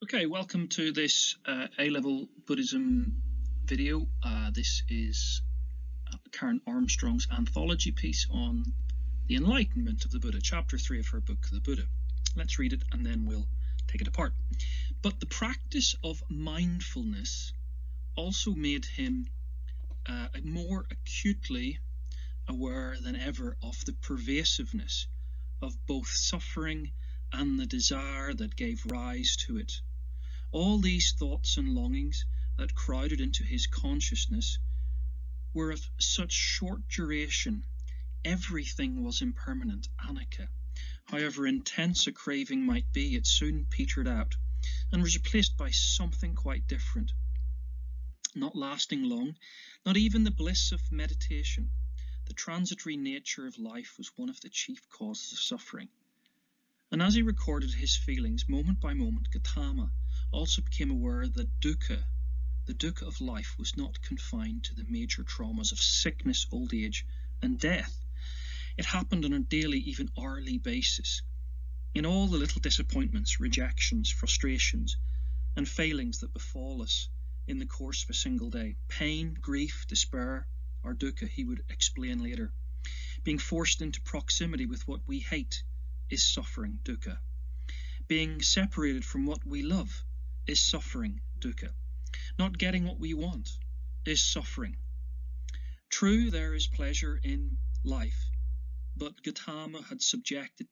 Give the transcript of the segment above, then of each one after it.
Okay, welcome to this A-level Buddhism video. This is Karen Armstrong's anthology piece on the Enlightenment of the Buddha, chapter 3 of her book, The Buddha. Let's read it and then we'll take it apart. But the practice of mindfulness also made him more acutely aware than ever of the pervasiveness of both suffering and the desire that gave rise to it. All these thoughts and longings that crowded into his consciousness were of such short duration. Everything was impermanent, anicca. However intense a craving might be, it soon petered out and was replaced by something quite different. Not lasting long, not even the bliss of meditation. The transitory nature of life was one of the chief causes of suffering. And as he recorded his feelings moment by moment, Gautama also became aware that dukkha, the dukkha of life, was not confined to the major traumas of sickness, old age, and death. It happened on a daily, even hourly basis. In all the little disappointments, rejections, frustrations, and failings that befall us in the course of a single day. Pain, grief, despair are dukkha, he would explain later. Being forced into proximity with what we hate is suffering, dukkha. Being separated from what we love is suffering, dukkha. Not getting what we want is suffering. True, there is pleasure in life, but Gautama had subjected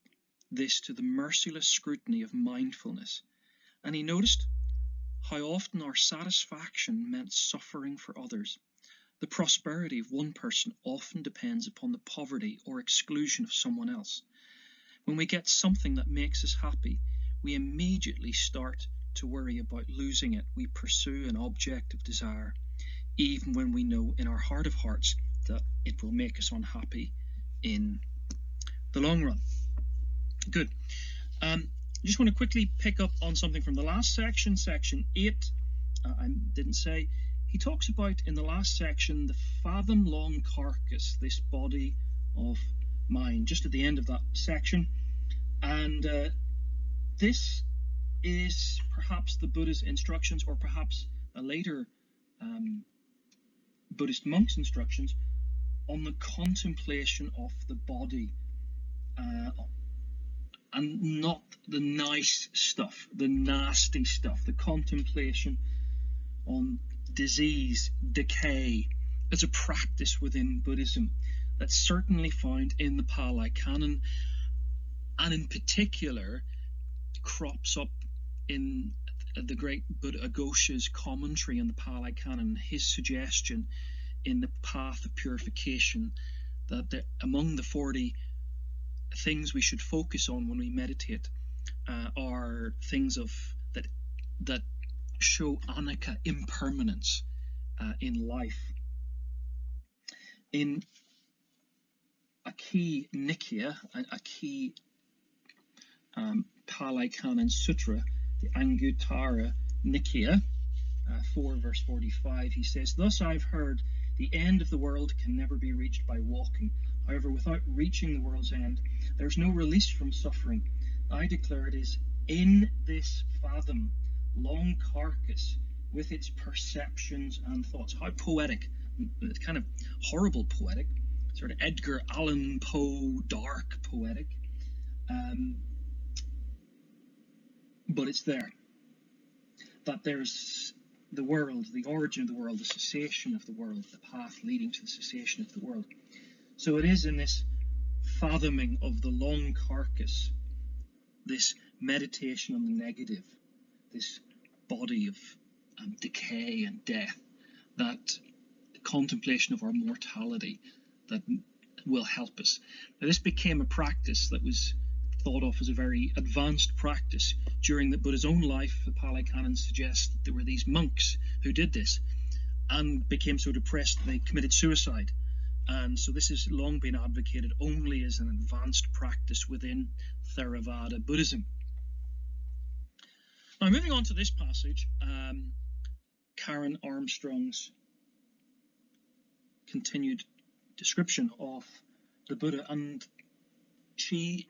this to the merciless scrutiny of mindfulness, and he noticed how often our satisfaction meant suffering for others. The prosperity of one person often depends upon the poverty or exclusion of someone else. When we get something that makes us happy, we immediately start to worry about losing it. We pursue an object of desire, even when we know in our heart of hearts that it will make us unhappy in the long run. Good. I just want to quickly pick up on something from the last section, section 8. I didn't say. He talks about, in the last section, the fathom-long carcass, this body of mind, just at the end of that section. And this is perhaps the Buddha's instructions, or perhaps a later Buddhist monk's instructions on the contemplation of the body, and not the nice stuff, the nasty stuff, the contemplation on disease, decay, as a practice within Buddhism that's certainly found in the Pali Canon, and in particular crops up in the great Buddha Aghosha's commentary on the Pali Canon, his suggestion in the Path of Purification that among the 40 things we should focus on when we meditate are things of that show anicca, impermanence in life. In a key Nikaya, a key Pali Canon Sutra, the Anguttara Nikaya, 4 verse 45, he says, "Thus I've heard, the end of the world can never be reached by walking. However, without reaching the world's end, there's no release from suffering. I declare it is in this fathom, long carcass, with its perceptions and thoughts." How poetic. It's kind of horrible poetic, sort of Edgar Allan Poe, dark poetic. But it's there. That there's the world, the origin of the world, the cessation of the world, the path leading to the cessation of the world. So it is in this fathoming of the long carcass, this meditation on the negative, this body of decay and death, that the contemplation of our mortality that will help us. Now, this became a practice that was thought of as a very advanced practice during the Buddha's own life. The Pali Canon suggests that there were these monks who did this and became so depressed that they committed suicide. And so this has long been advocated only as an advanced practice within Theravada Buddhism. Now, moving on to this passage, Karen Armstrong's continued description of the Buddha, and she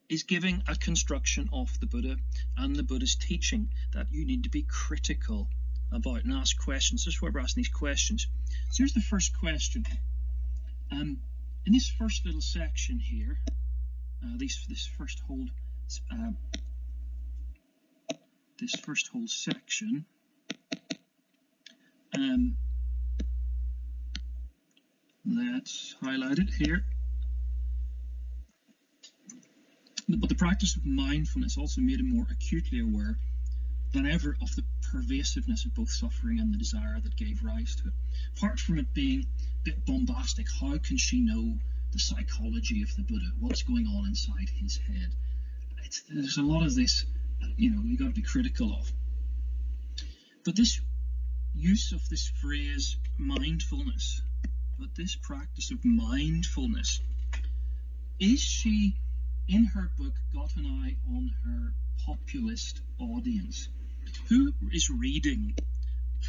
is giving a construction of the Buddha and the Buddha's teaching that you need to be critical about and ask questions. This is why we're asking these questions. So here's the first question. In this first little section here, this first whole section, let's highlight it here. But the practice of mindfulness also made him more acutely aware than ever of the pervasiveness of both suffering and the desire that gave rise to it. Apart from it being a bit bombastic, how can she know the psychology of the Buddha? What's going on inside his head? There's a lot of this, you've got to be critical of. But this use of this phrase mindfulness, but this practice of mindfulness, is she, in her book, got an eye on her populist audience? Who is reading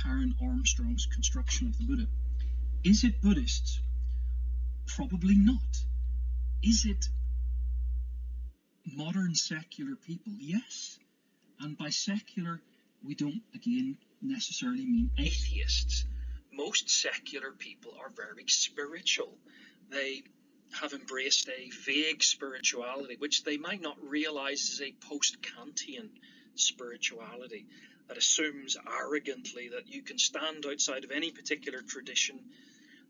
Karen Armstrong's construction of the Buddha? Is it Buddhists? Probably not. Is it modern secular people? Yes. And by secular, we don't, again, necessarily mean atheists. Most secular people are very spiritual. They have embraced a vague spirituality, which they might not realize is a post-Kantian spirituality that assumes arrogantly that you can stand outside of any particular tradition,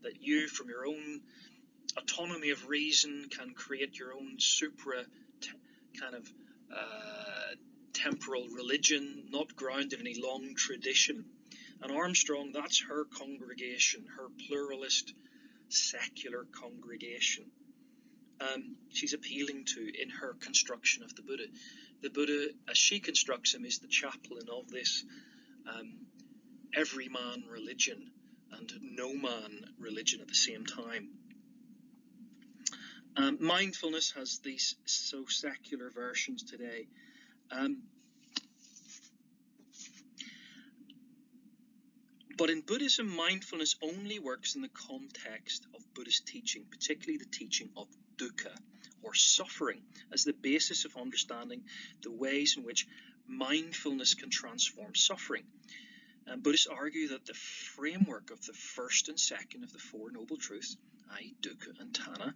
that you, from your own autonomy of reason, can create your own temporal religion, not grounded in any long tradition. And Armstrong, that's her congregation, her pluralist secular congregation. She's appealing to in her construction of the Buddha. The Buddha, as she constructs him, is the chaplain of this everyman religion and no man religion at the same time. Mindfulness has these so secular versions today. But in Buddhism, mindfulness only works in the context of Buddhist teaching, particularly the teaching of dukkha, or suffering, as the basis of understanding the ways in which mindfulness can transform suffering. Buddhists argue that the framework of the first and second of the Four Noble Truths, i.e. dukkha and tanha,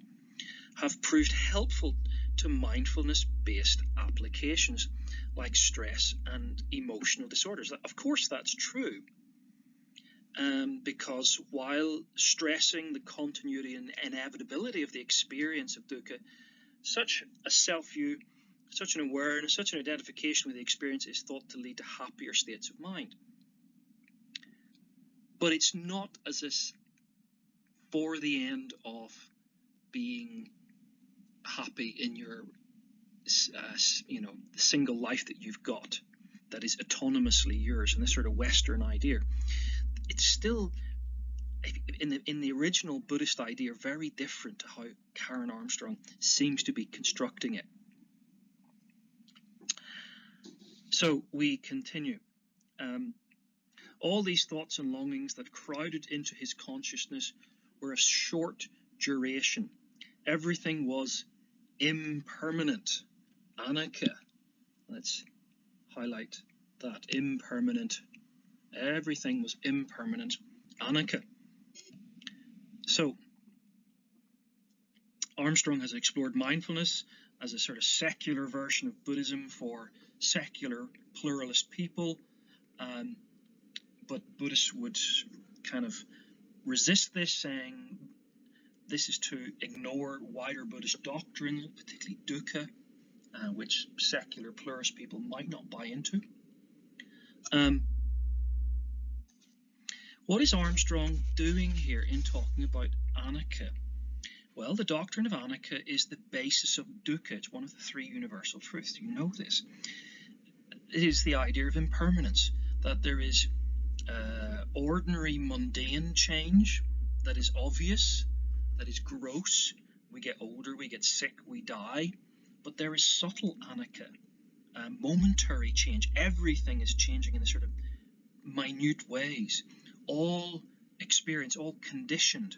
have proved helpful to mindfulness-based applications like stress and emotional disorders. Of course, that's true. Because while stressing the continuity and inevitability of the experience of dukkha, such a self-view, such an awareness, such an identification with the experience is thought to lead to happier states of mind. But it's not as if for the end of being happy in your, the single life that you've got, that is autonomously yours, and this sort of Western idea. It's still, in the original Buddhist idea, very different to how Karen Armstrong seems to be constructing it. So we continue. All these thoughts and longings that crowded into his consciousness were of short duration. Everything was impermanent. Anicca. Let's highlight that. Impermanent. Everything was impermanent. Anicca. So, Armstrong has explored mindfulness as a sort of secular version of Buddhism for secular pluralist people. But Buddhists would kind of resist this, saying this is to ignore wider Buddhist doctrine, particularly dukkha, which secular pluralist people might not buy into. What is Armstrong doing here in talking about anicca? Well, the doctrine of anicca is the basis of dukkha. It's one of the three universal truths. You know this. It is the idea of impermanence, that there is ordinary mundane change that is obvious, that is gross. We get older, we get sick, we die. But there is subtle anicca, momentary change. Everything is changing in the sort of minute ways. All experience, all conditioned,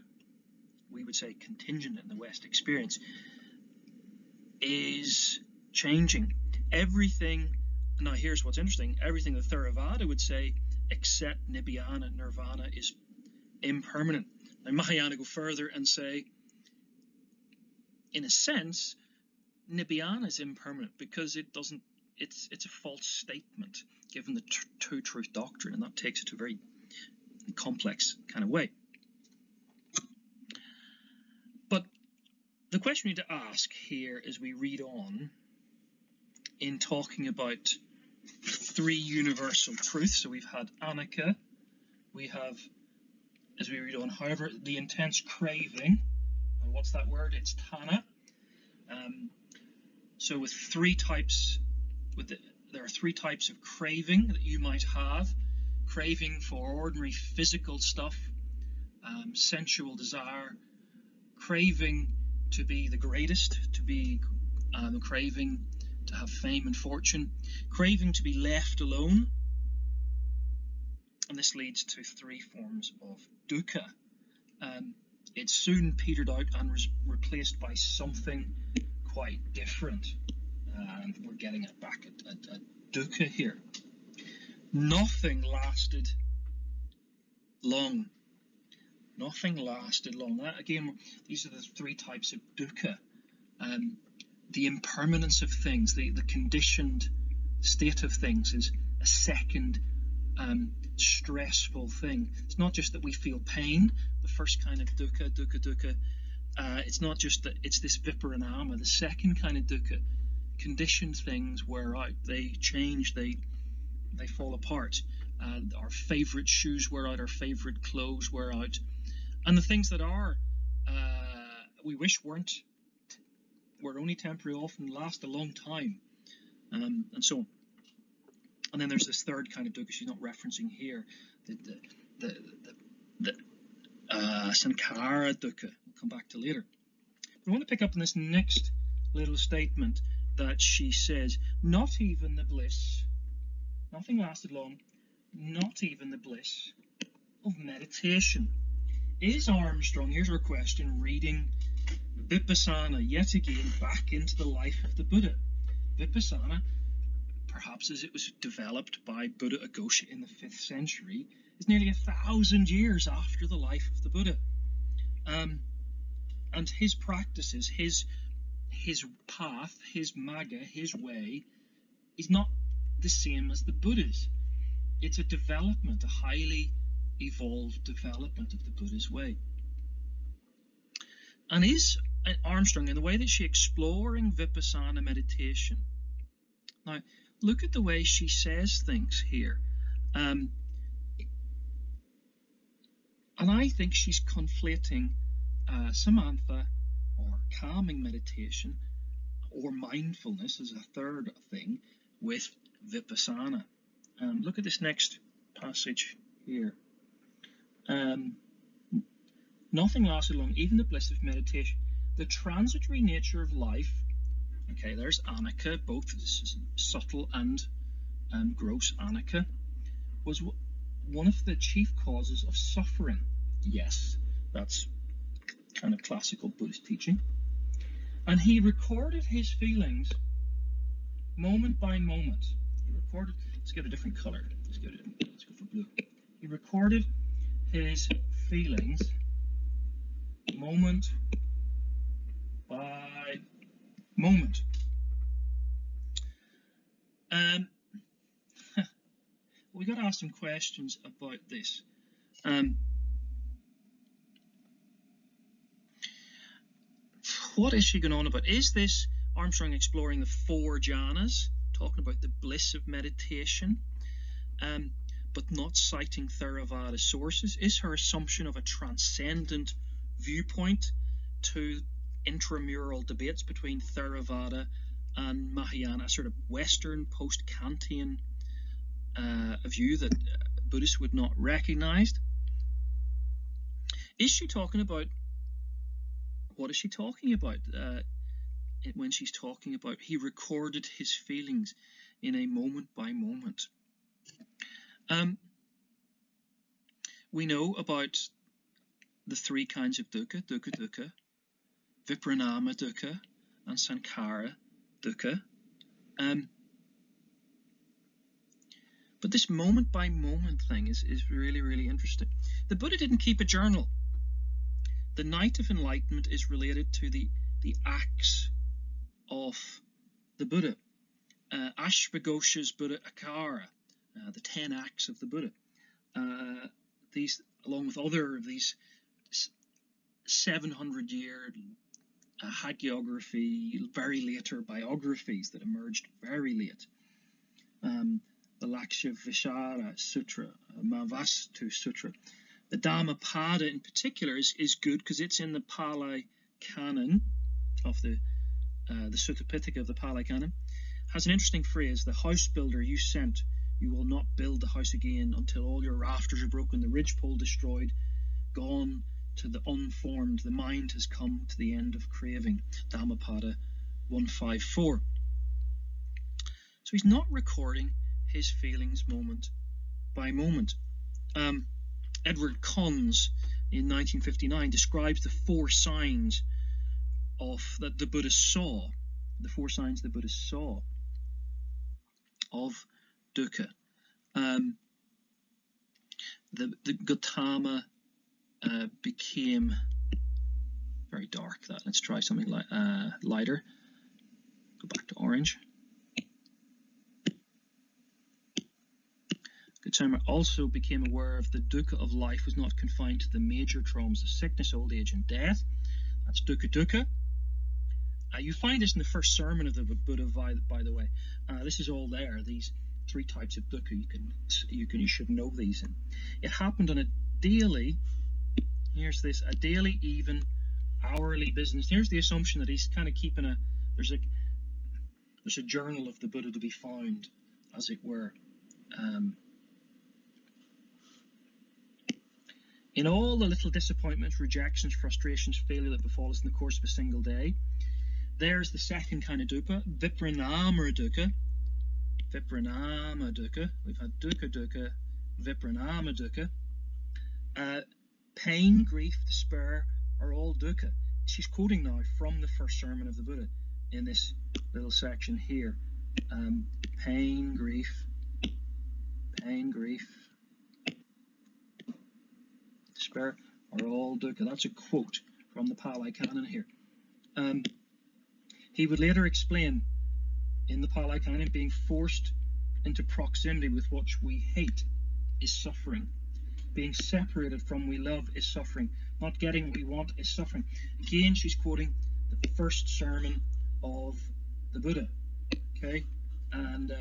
we would say contingent in the West, experience is changing. Everything, now here's what's interesting, everything the Theravada would say except Nibbana, nirvana, is impermanent. Now Mahayana go further and say, in a sense, Nibbana is impermanent because it doesn't, it's a false statement given the two truth doctrine, and that takes it to a very complex kind of way. But the question we need to ask here as we read on in talking about three universal truths. So we've had Anicca, we have, as we read on, however, the intense craving, and what's that word? It's Tanha. So with three types, there are three types of craving that you might have. Craving for ordinary physical stuff, sensual desire, craving to be the greatest, to be craving to have fame and fortune, craving to be left alone, and this leads to three forms of dukkha. It soon petered out and was replaced by something quite different, and we're getting it back at dukkha here. Nothing lasted long. Nothing lasted long. That, again, these are the three types of dukkha. The impermanence of things, the conditioned state of things is a second stressful thing. It's not just that we feel pain, the first kind of dukkha. It's not just that it's this viparinama, the second kind of dukkha. Conditioned things wear out, they change, they fall apart. Our favorite shoes wear out, our favorite clothes wear out, and the things that are we wish were only temporary often last a long time, and so on. And then there's this third kind of dukkha she's not referencing here, the sankhara dukkha. We'll come back to later. But I want to pick up on this next little statement that she says, not even the bliss, nothing lasted long, not even the bliss of meditation. Is Armstrong, here's our question, reading Vipassana yet again back into the life of the Buddha? Vipassana, perhaps as it was developed by Buddha Aghosha in the 5th century, is nearly 1,000 years after the life of the Buddha. And his practices, his path, his magga, his way, is not the same as the Buddha's. It's a development, a highly evolved development of the Buddha's way. And is Armstrong, in the way that she's exploring Vipassana meditation, now look at the way she says things here, and I think she's conflating Samantha, or calming meditation, or mindfulness as a third thing, with Vipassana. Look at this next passage here. Nothing lasted long, even the bliss of meditation. The transitory nature of life, okay, there's Anicca, both subtle and gross Anicca, was one of the chief causes of suffering. Yes, that's kind of classical Buddhist teaching. And he recorded his feelings moment by moment. He recorded, let's get a different color. Let's go for blue. He recorded his feelings moment by moment. We got to ask some questions about this. What is she going on about? Is this Armstrong exploring the 4 jhanas, talking about the bliss of meditation, but not citing Theravada sources? Is her assumption of a transcendent viewpoint to intramural debates between Theravada and Mahayana, a sort of Western post-Kantian a view that Buddhists would not recognize? Is she talking about, what is she talking about when she's talking about he recorded his feelings in a moment by moment? We know about the 3 kinds of dukkha, dukkha, viparinama dukkha, and sankhara dukkha. But this moment by moment thing is really, really interesting. The Buddha didn't keep a journal. The night of enlightenment is related to the acts of the Buddha. Ashvaghosha's Buddha Akara, the 10 acts of the Buddha. These, along with other of these 700-year hagiography, very later biographies that emerged very late. The Lakshya Sutra, Mahavastu Sutra. The Dhammapada in particular is good because it's in the Pali Canon of the Sutta Pitaka of the Pali Canon. Has an interesting phrase: the house builder you sent, you will not build the house again until all your rafters are broken, the ridgepole destroyed, gone to the unformed, the mind has come to the end of craving. Dhammapada 154. So he's not recording his feelings moment by moment. Edward Conze in 1959 describes the 4 signs that the Buddha saw, the 4 signs the Buddha saw of dukkha. The Gautama became very dark. Let's try something like lighter. Go back to orange. Gautama also became aware of the dukkha of life was not confined to the major traumas of sickness, old age, and death. That's dukkha dukkha. You find this in the first sermon of the Buddha, by the way. This is all there. These 3 types of dukkha. You should know these. And it happened on a daily. Here's this: a daily, even, hourly business. Here's the assumption that he's kind of keeping there's a journal of the Buddha to be found, as it were. In all the little disappointments, rejections, frustrations, failure that befall us in the course of a single day, there's the second kind of dukkha, vipranama dukkha. Vipranama dukkha. We've had dukkha dukkha, vipranama dukkha. Pain, grief, despair are all dukkha. She's quoting now from the first sermon of the Buddha in this little section here. Pain, grief, despair are all dukkha. That's a quote from the Pali Canon here. He would later explain in the Pali Canon, being forced into proximity with what we hate is suffering. Being separated from we love is suffering. Not getting what we want is suffering. Again, she's quoting the first sermon of the Buddha. Okay, and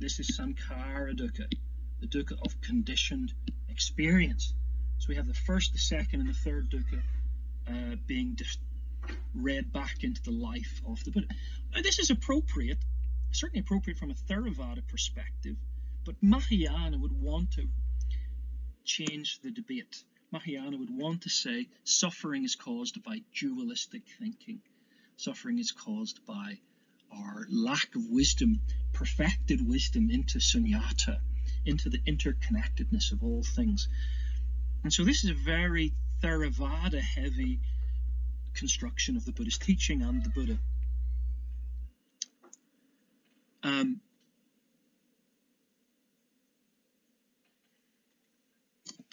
this is Sankhara dukkha, the dukkha of conditioned experience. So we have the first, the second, and the third dukkha being read back into the life of the Buddha. Now, this is appropriate, certainly appropriate from a Theravada perspective, but Mahayana would want to change the debate. Mahayana would want to say suffering is caused by dualistic thinking. Suffering is caused by our lack of wisdom, perfected wisdom into sunyata, into the interconnectedness of all things. And so this is a very Theravada heavy construction of the Buddhist teaching and the Buddha.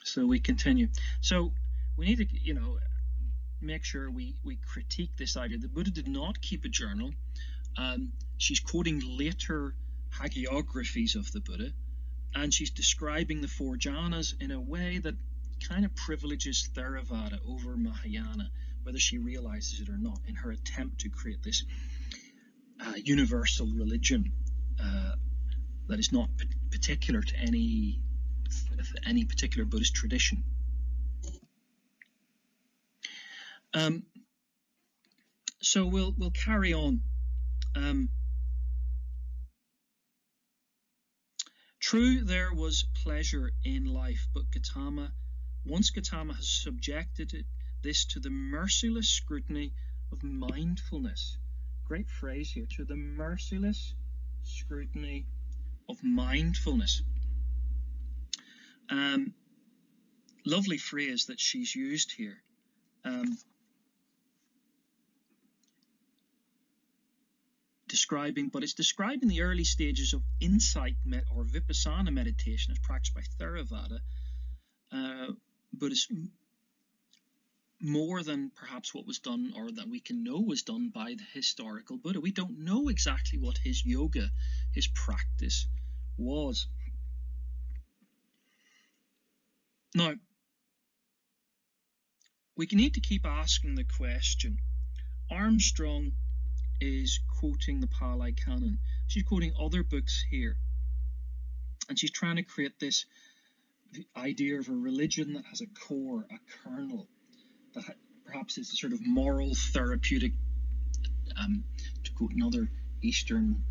So we continue. So we need to, make sure we critique this idea. The Buddha did not keep a journal. She's quoting later hagiographies of the Buddha, and she's describing the 4 jhanas in a way that kind of privileges Theravada over Mahayana, whether she realizes it or not, in her attempt to create this universal religion that is not particular to any particular Buddhist tradition. So we'll carry on. True, there was pleasure in life, but once Gautama has subjected this to the merciless scrutiny of mindfulness. Great phrase here, to the merciless scrutiny of mindfulness. Lovely phrase that she's used here. describing the early stages of insight or vipassana meditation as practiced by Theravada, but it's more than perhaps what was done, or that we can know was done, by the historical Buddha. We don't know exactly what his yoga, his practice was. Now, we need to keep asking the question. Armstrong is quoting the Pali Canon. She's quoting other books here, and she's trying to create this idea of a religion that has a core, a kernel, that perhaps is a sort of moral therapeutic, to quote another Eastern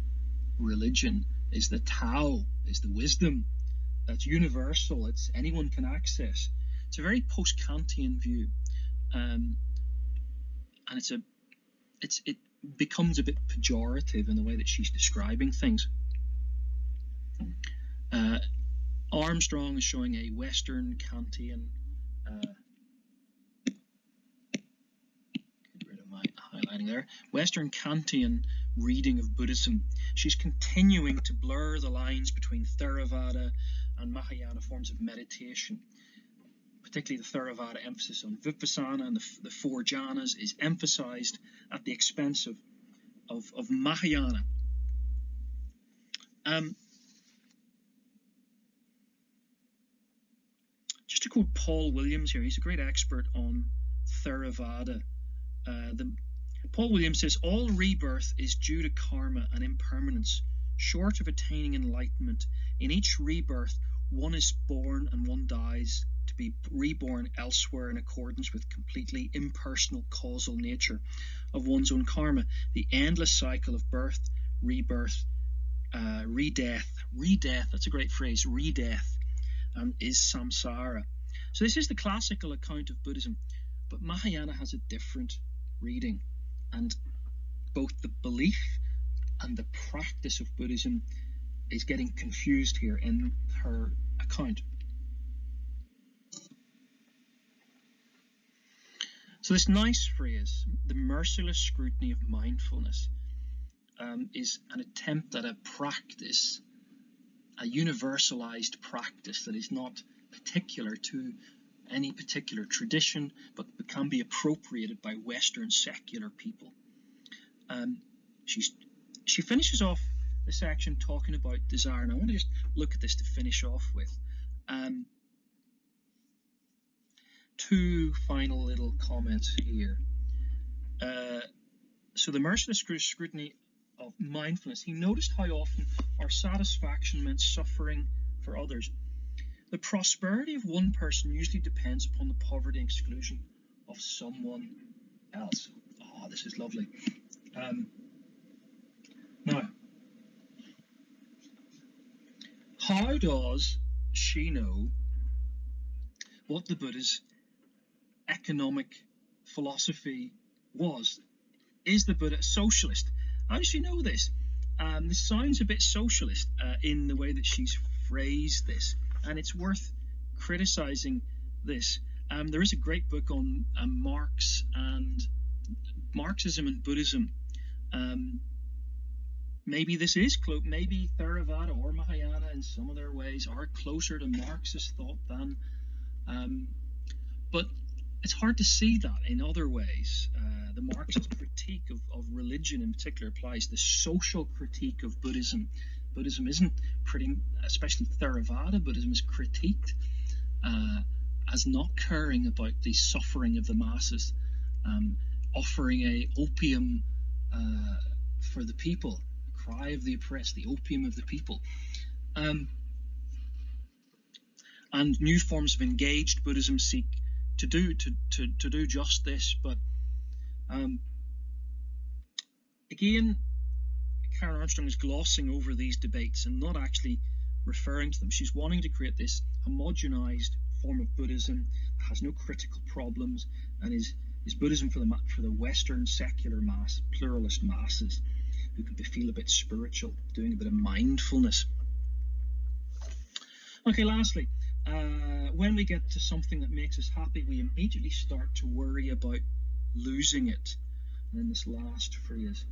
religion, is the Tao, is the wisdom that's universal, it's anyone can access. It's a very post-Kantian view, and it becomes a bit pejorative in the way that she's describing things. Armstrong is showing a Western Kantian, get rid of my highlighting there, Western Kantian reading of Buddhism. She's continuing to blur the lines between Theravada and Mahayana forms of meditation. Particularly the Theravada emphasis on Vipassana and the four jhanas is emphasized at the expense of Mahayana. Just to quote Paul Williams here, he's a great expert on Theravada. Paul Williams says, all rebirth is due to karma and impermanence. Short of attaining enlightenment, in each rebirth, one is born and one dies, to be reborn elsewhere in accordance with completely impersonal causal nature of one's own karma. The endless cycle of birth, rebirth, re-death, that's a great phrase, re-death, is samsara. So this is the classical account of Buddhism, but Mahayana has a different reading, and both the belief and the practice of Buddhism is getting confused here in her account. So this nice phrase, the merciless scrutiny of mindfulness, is an attempt at a practice, a universalized practice that is not particular to any particular tradition, but can be appropriated by Western secular people. She finishes off the section talking about desire, and I want to just look at this to finish off with. Two final little comments here. So the merciless scrutiny of mindfulness. He noticed how often our satisfaction meant suffering for others. The prosperity of one person usually depends upon the poverty and exclusion of someone else. Oh, this is lovely. Now, how does she know what the Buddha's economic philosophy was? Is the Buddha a socialist? How does she know this? This sounds a bit socialist in the way that she's phrased this, and it's worth criticizing this. There is a great book on Marxism and Buddhism. Maybe this is maybe Theravada or Mahayana in some of their ways are closer to Marxist thought than, but it's hard to see that in other ways. The Marxist critique of religion in particular applies. The social critique of Buddhism. Buddhism isn't especially Theravada, Buddhism is critiqued as not caring about the suffering of the masses, offering a opium for the people, cry of the oppressed, the opium of the people. And new forms of engaged Buddhism seek to do just this, but again, Karen Armstrong is glossing over these debates and not actually referring to them. She's wanting to create this homogenized form of Buddhism that has no critical problems and is Buddhism for the Western secular mass, pluralist masses who can feel a bit spiritual, doing a bit of mindfulness. Okay, lastly, when we get to something that makes us happy, we immediately start to worry about losing it. And then this last phrase,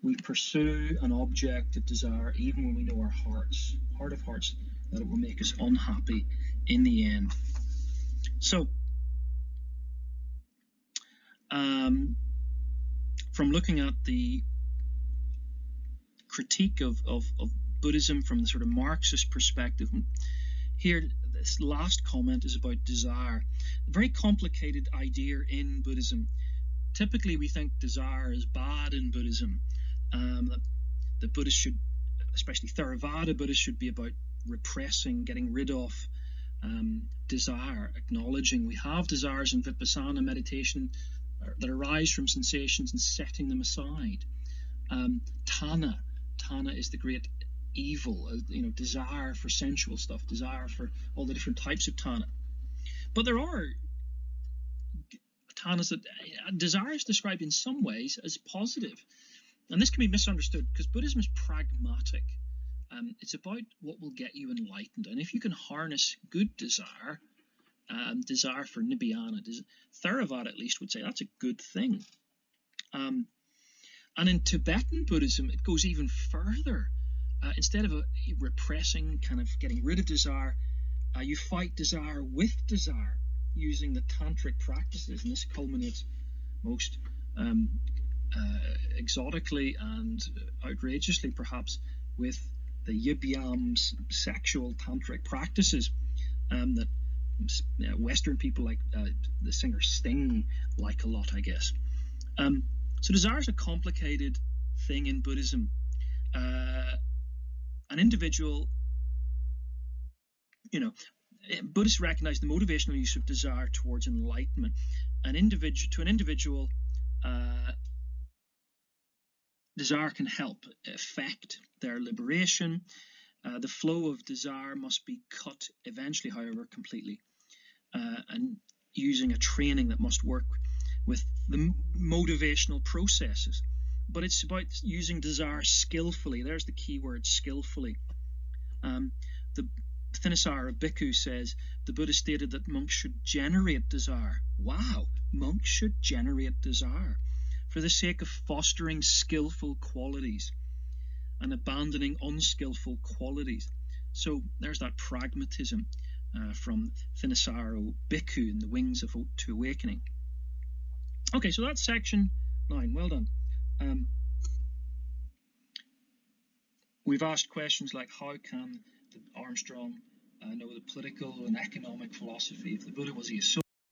we pursue an object of desire even when we know our heart of hearts, that it will make us unhappy in the end. So, from looking at the critique of Buddhism from the sort of Marxist perspective, here this last comment is about desire. A very complicated idea in Buddhism. Typically we think desire is bad in Buddhism. That Buddhists should, especially Theravada Buddhists, should be about repressing, getting rid of desire, acknowledging we have desires in Vipassana meditation that arise from sensations and setting them aside. Tanha is the great evil, desire for sensual stuff, desire for all the different types of tanha. But there are tanhas that desire is described in some ways as positive, and this can be misunderstood because Buddhism is pragmatic. It's about what will get you enlightened, and if you can harness good desire, desire for nibbana, Theravada at least would say that's a good thing. And in Tibetan Buddhism, it goes even further. Instead of repressing, kind of getting rid of desire, you fight desire with desire using the tantric practices, and this culminates most exotically and outrageously perhaps with the Yib-Yams sexual tantric practices that Western people like the singer Sting like a lot, I guess. So desire is a complicated thing in Buddhism. An individual, Buddhists recognize the motivational use of desire towards enlightenment. To an individual, desire can help affect their liberation. The flow of desire must be cut eventually, however, completely, and using a training that must work with the motivational processes. But it's about using desire skillfully. There's the key word, skillfully. The Thanissaro Bhikkhu says the Buddha stated that monks should generate desire. Wow, monks should generate desire for the sake of fostering skillful qualities and abandoning unskillful qualities. So there's that pragmatism from Thanissaro Bhikkhu in the Wings to Awakening. Okay, so that's section 9. Well done. We've asked questions like, how can Armstrong know the political and economic philosophy of the Buddha? Was he a